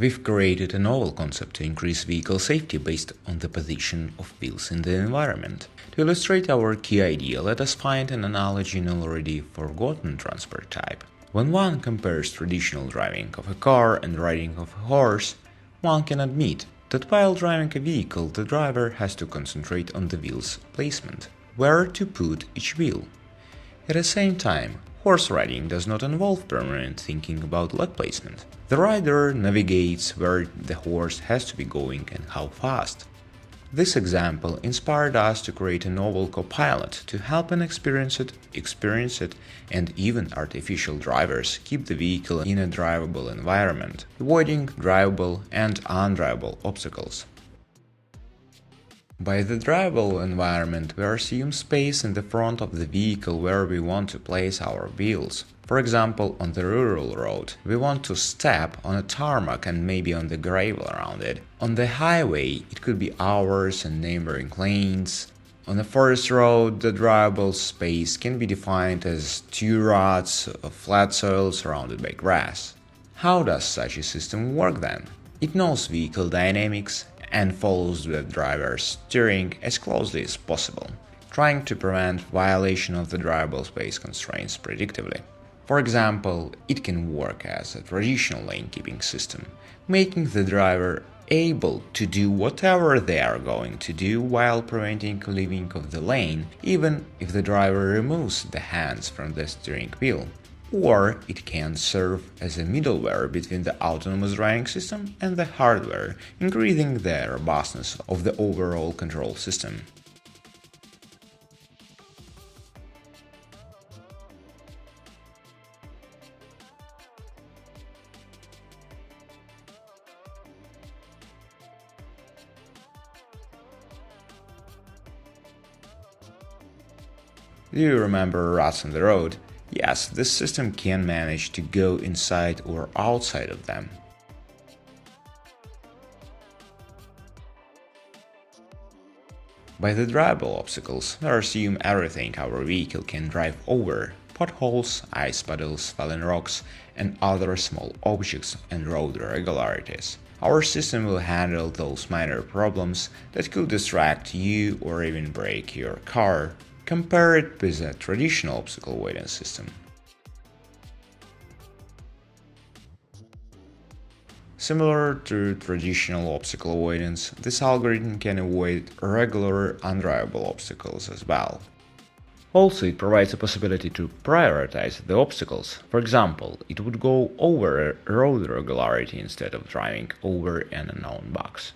We've created a novel concept to increase vehicle safety based on the position of wheels in the environment. To illustrate our key idea, let us find an analogy in already forgotten transport type. When one compares traditional driving of a car and riding of a horse, one can admit that while driving a vehicle, the driver has to concentrate on the wheel's placement, where to put each wheel. At the same time, horse riding does not involve permanent thinking about leg placement. The rider navigates where the horse has to be going and how fast. This example inspired us to create a novel copilot to help an experience it, and even artificial drivers keep the vehicle in a drivable environment, avoiding drivable and undrivable obstacles. By the drivable environment, we assume space in the front of the vehicle where we want to place our wheels. For example, on the rural road, we want to step on a tarmac and maybe on the gravel around it. On the highway, it could be ours and neighboring lanes. On a forest road, the drivable space can be defined as 2 rods of flat soil surrounded by grass. How does such a system work then? It knows vehicle dynamics and follows the driver's steering as closely as possible, trying to prevent violation of the drivable space constraints predictively. For example, it can work as a traditional lane-keeping system, making the driver able to do whatever they are going to do while preventing leaving of the lane, even if the driver removes the hands from the steering wheel. Or it can serve as a middleware between the autonomous driving system and the hardware, increasing the robustness of the overall control system. Do you remember ruts on the road? Yes, this system can manage to go inside or outside of them. By the drivable obstacles, we assume everything our vehicle can drive over: potholes, ice puddles, fallen rocks, and other small objects and road irregularities. Our system will handle those minor problems that could distract you or even break your car. Compare it with a traditional obstacle avoidance system. Similar to traditional obstacle avoidance, this algorithm can avoid regular undrivable obstacles as well. Also, it provides a possibility to prioritize the obstacles. For example, it would go over a road irregularity instead of driving over an unknown box.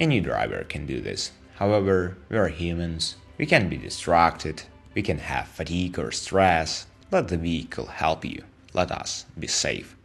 Any driver can do this. However, we are humans. We can be distracted, we can have fatigue or stress. Let the vehicle help you. Let us be safe.